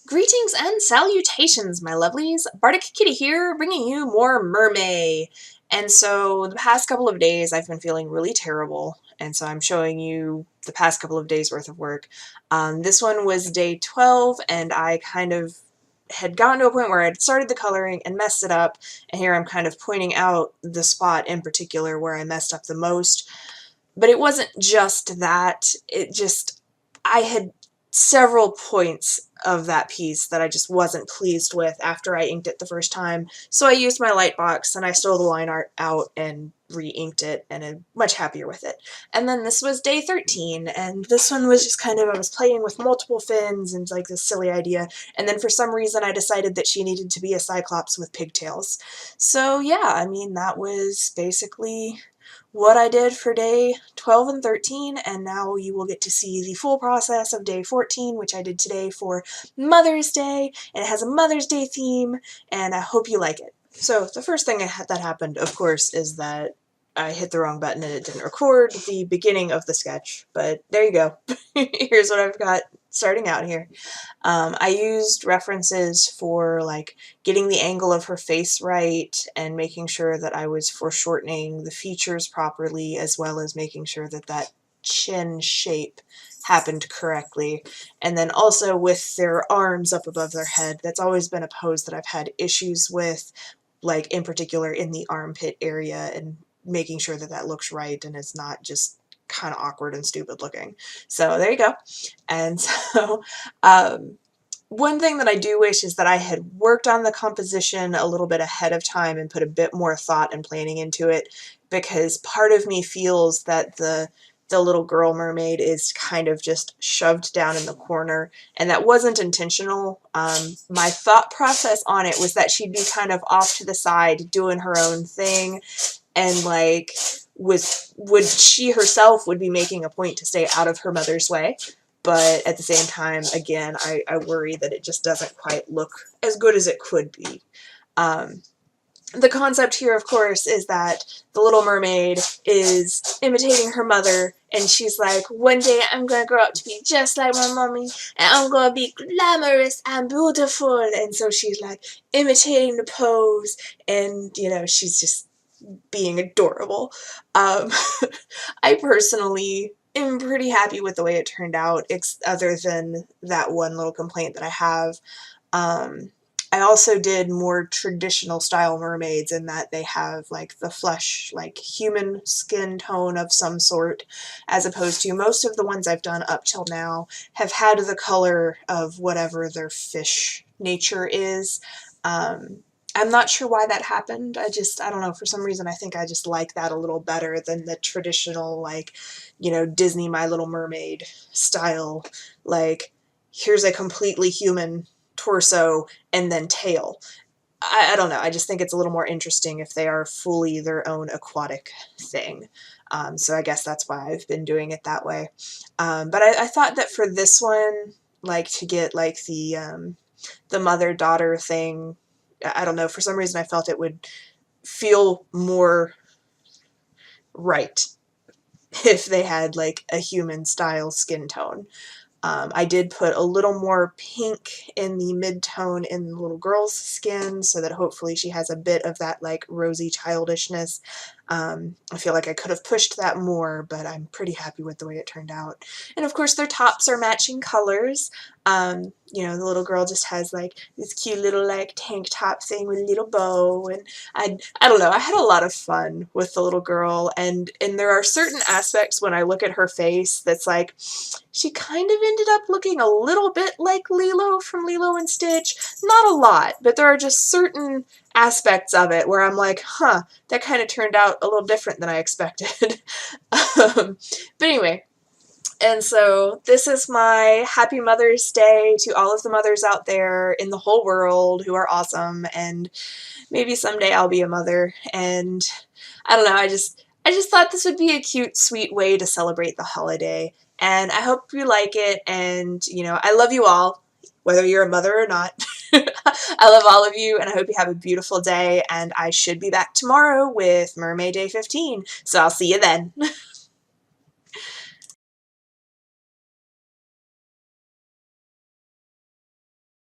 Greetings and salutations, my lovelies. Bardic Kitty here, bringing you more MerMay. And so the past couple of days I've been feeling really terrible, and so I'm showing you the past couple of days worth of work. This one was day 12, and I kind of had gotten to a point where I'd started the coloring and messed it up, and here I'm kind of pointing out the spot in particular where I messed up the most. But it wasn't just that, I had several points of that piece that I just wasn't pleased with after I inked it the first time. So I used my light box and I stole the line art out and re-inked it, and I'm much happier with it. And then this was day 13, and this one was just kind of, I was playing with multiple fins and like this silly idea, and then for some reason I decided that she needed to be a cyclops with pigtails. So yeah, I mean, that was basically what I did for day 12 and 13, and now you will get to see the full process of day 14, which I did today for Mother's Day, and it has a Mother's Day theme, and I hope you like it. So the first thing that happened, of course, is that I hit the wrong button and it didn't record the beginning of the sketch, but there you go. Here's what I've got starting out here. I used references for like getting the angle of her face right and making sure that I was foreshortening the features properly, as well as making sure that that chin shape happened correctly. And then also with their arms up above their head, that's always been a pose that I've had issues with, like in particular in the armpit area, and making sure that that looks right and it's not just kind of awkward and stupid looking. So there you go. And so one thing that I do wish is that I had worked on the composition a little bit ahead of time and put a bit more thought and planning into it, because part of me feels that the little girl mermaid is kind of just shoved down in the corner, and that wasn't intentional. My thought process on it was that she'd be kind of off to the side doing her own thing, and like she herself would be making a point to stay out of her mother's way. But at the same time, again, I worry that it just doesn't quite look as good as it could be. The concept here, of course, is that the little mermaid is imitating her mother, and she's like, one day I'm going to grow up to be just like my mommy, and I'm going to be glamorous and beautiful. And so she's like imitating the pose, and, you know, she's just being adorable. I personally am pretty happy with the way it turned out, other than that one little complaint that I have. I also did more traditional style mermaids in that they have like the flesh, like human skin tone of some sort, as opposed to most of the ones I've done up till now have had the color of whatever their fish nature is. I'm not sure why that happened. I don't know, for some reason I think I just like that a little better than the traditional, like, you know, Disney My Little Mermaid style, like, here's a completely human torso and then tail. I don't know, I just think it's a little more interesting if they are fully their own aquatic thing. So I guess that's why I've been doing it that way. But I thought that for this one, like, to get like the mother-daughter thing, I don't know, for some reason I felt it would feel more right if they had like a human style skin tone. I did put a little more pink in the mid-tone in the little girl's skin, so that hopefully she has a bit of that like rosy childishness. I feel like I could have pushed that more, but I'm pretty happy with the way it turned out. And of course their tops are matching colors. You know, the little girl just has like this cute little like tank top thing with a little bow, and I don't know, I had a lot of fun with the little girl, and there are certain aspects when I look at her face that's like, she kind of ended up looking a little bit like Lilo from Lilo and Stitch. Not a lot, but there are just certain aspects of it where I'm like, huh, that kind of turned out a little different than I expected. But anyway, and so this is my happy Mother's Day to all of the mothers out there in the whole world who are awesome, and maybe someday I'll be a mother, and I don't know, I just thought this would be a cute, sweet way to celebrate the holiday, and I hope you like it, and, you know, I love you all, whether you're a mother or not. I love all of you, and I hope you have a beautiful day, and I should be back tomorrow with MerMay Day 15, so I'll see you then.